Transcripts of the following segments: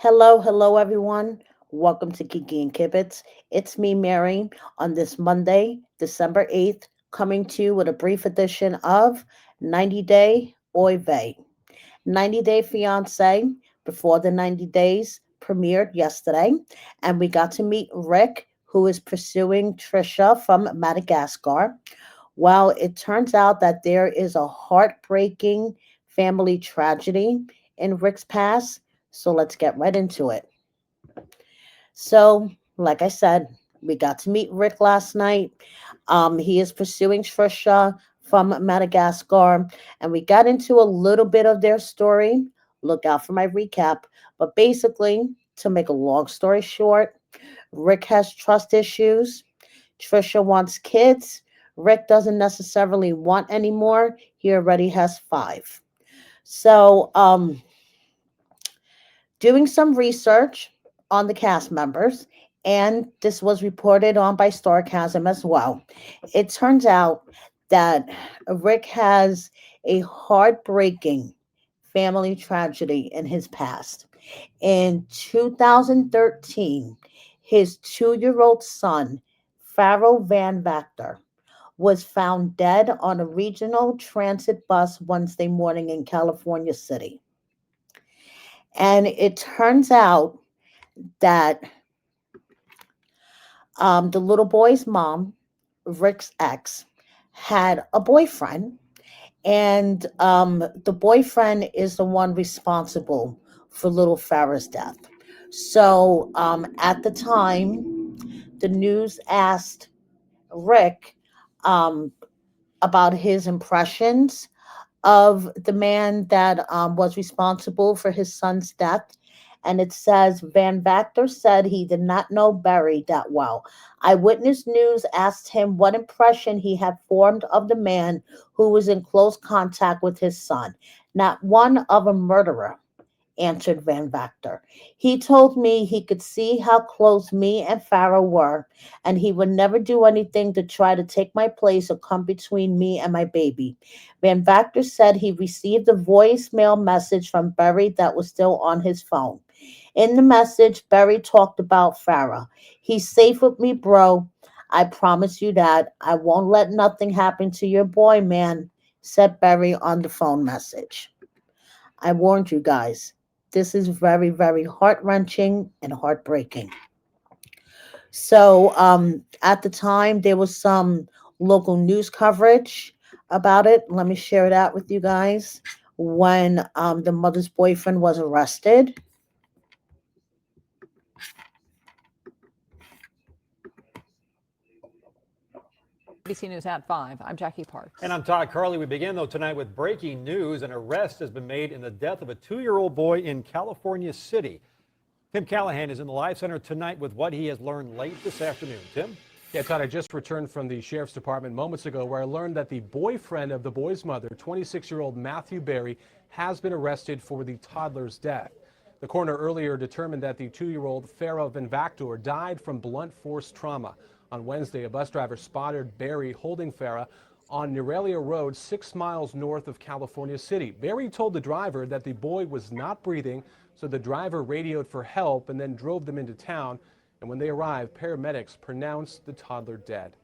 Hello, everyone. Welcome to Kiki and Kibitz. It's me, Mary, on this Monday, December 8th, coming to you with a brief edition of 90 Day Oy Vey. 90 Day Fiance, before the 90 days, premiered yesterday, and we got to meet Rick, who is pursuing Trisha from Madagascar. Well, it turns out that there is a heartbreaking family tragedy in Rick's past, so let's get right into it. So, like I said, we got to meet Rick last night. He is pursuing Trisha from Madagascar, and we got into a little bit of their story. Look out for my recap. But basically, to make a long story short, Rick has trust issues. Trisha wants kids. Rick doesn't necessarily want any more. He already has five. So, doing some research on the cast members, and this was reported on by Starcasm as well. It turns out that Rick has a heartbreaking family tragedy in his past. In 2013, his 2 year old son, Pharaoh Van Vactor, was found dead on a regional transit bus Wednesday morning in California City. And it turns out that the little boy's mom, Rick's ex, had a boyfriend, and the boyfriend is the one responsible for little Farah's death. So at the time, the news asked Rick um, about his impressions of the man that was responsible for his son's death. And it says Van Vactor said he did not know Barry that well. Eyewitness News asked him what impression he had formed of the man who was in close contact with his son. Not one of a murderer, answered Van Vactor. He told me he could see how close me and Farah were, and he would never do anything to try to take my place or come between me and my baby. Van Vactor said he received a voicemail message from Barry that was still on his phone. In the message, Barry talked about Farah. He's safe with me, bro. I promise you that. I won't let nothing happen to your boy, man, said Barry on the phone message. I warned you guys. This is very, very heart wrenching and heartbreaking. So, at the time, there was some local news coverage about it. Let me share that with you guys. When the mother's boyfriend was arrested, ABC News at 5. I'm Jackie And Parks. I'm Todd Carley. We begin, though, tonight with breaking news. An arrest has been made in the death of a 2-year-old boy in California City. Tim Callahan is in the Live Center tonight with what he has learned late this afternoon. Tim? Yeah, Todd, I just returned from the sheriff's department moments ago where I learned that the boyfriend of the boy's mother, 26-year-old Matthew Berry, has been arrested for the toddler's death. The coroner earlier determined that the 2-year-old Farah Van Vactor died from blunt force trauma. On Wednesday, a bus driver spotted Berry holding Farah on Nerelia Road, 6 miles north of California City. Berry told the driver that the boy was not breathing, so the driver radioed for help and then drove them into town. And when they arrived, paramedics pronounced the toddler dead.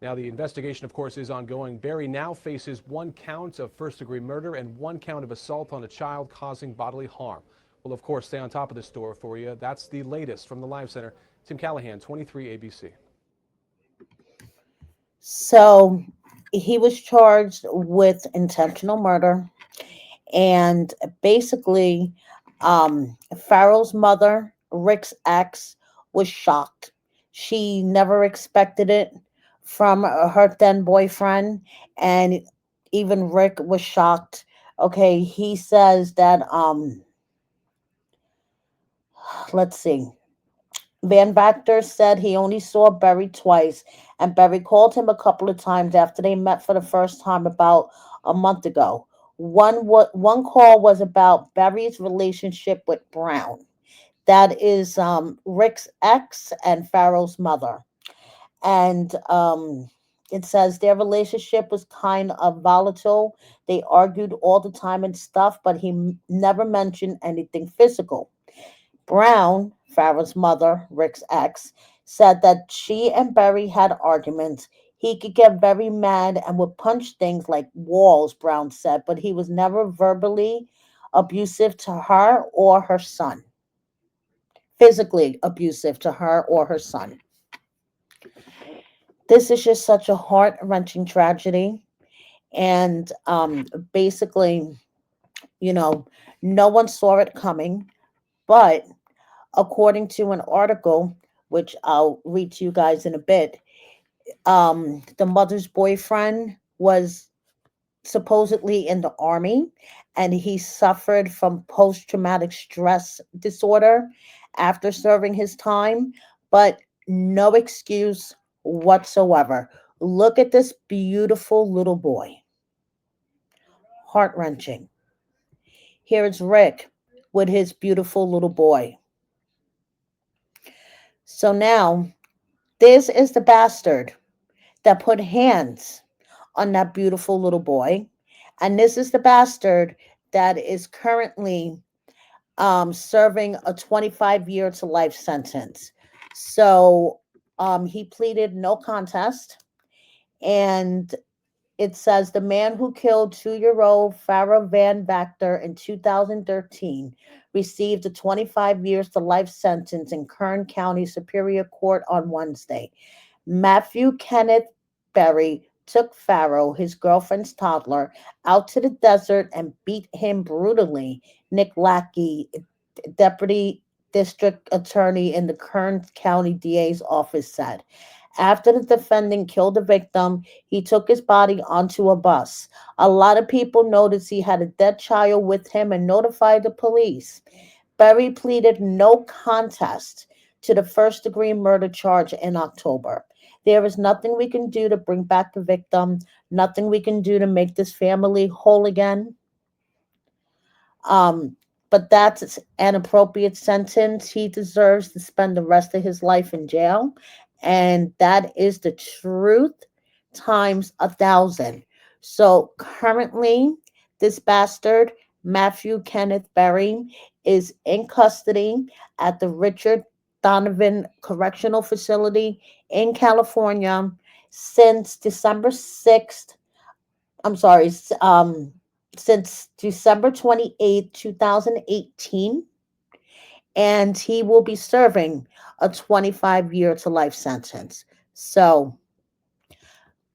Now, the investigation, of course, is ongoing. Berry now faces 1 count of first-degree murder and 1 count of assault on a child causing bodily harm. We'll, of course, stay on top of this story for you. That's the latest from the Live Center. Tim Callahan, 23 ABC. so he was charged with intentional murder, and basically, Farrell's mother, Rick's ex, was shocked. She never expected it from her then boyfriend, and even Rick was shocked. Okay, he says that let's see. Van Vactor said he only saw Barry twice, and Barry called him a couple of times after they met for the first time about a month ago. One call was about Barry's relationship with Brown. That is Rick's ex and Farrell's mother. And it says their relationship was kind of volatile. They argued all the time and stuff, but he never mentioned anything physical. Brown, Farrah's mother, Rick's ex, said that she and Barry had arguments. He could get very mad and would punch things like walls, Brown said, but he was never verbally abusive to her or her son. Physically abusive to her or her son. This is just such a heart wrenching tragedy. And basically, you know, no one saw it coming. But according to an article, which I'll read to you guys in a bit, the mother's boyfriend was supposedly in the army and he suffered from post traumatic stress disorder after serving his time, but no excuse whatsoever. Look at this beautiful little boy. Heart wrenching. Here is Rick with his beautiful little boy. So now, this is the bastard that put hands on that beautiful little boy. And this is the bastard that is currently serving a 25-year to life sentence. So he pleaded no contest. And it says the man who killed 2-year-old Farrah Van Vactor in 2013 received a 25 years to life sentence in Kern County Superior Court on Wednesday. Matthew Kenneth Berry took Farrow, his girlfriend's toddler, out to the desert and beat him brutally, Nick Lackey, deputy district attorney in the Kern County DA's office, said. After the defendant killed the victim, he took his body onto a bus. A lot of people noticed he had a dead child with him and notified the police. Berry pleaded no contest to the first-degree murder charge in October. There is nothing we can do to bring back the victim, nothing we can do to make this family whole again. But that's an appropriate sentence. He deserves to spend the rest of his life in jail. And that is the truth times 1,000. So currently, this bastard, Matthew Kenneth Berry, is in custody at the Richard Donovan Correctional Facility in California since December 6th. I'm sorry, since December 28th, 2018. And he will be serving a 25-year to life sentence. So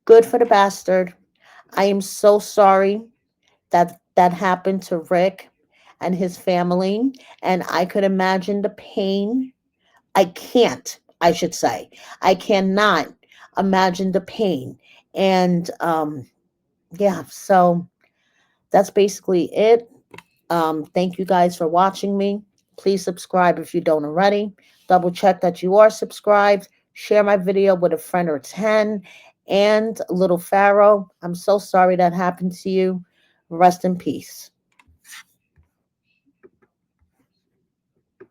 good for the bastard. I am so sorry that that happened to Rick and his family. And I could imagine the pain. I can't, I should say. I cannot imagine the pain. And yeah, so that's basically it. Thank you guys for watching me. Please subscribe if you don't already. Double check that you are subscribed. Share my video with a friend or 10. And little Pharaoh, I'm so sorry that happened to you. Rest in peace.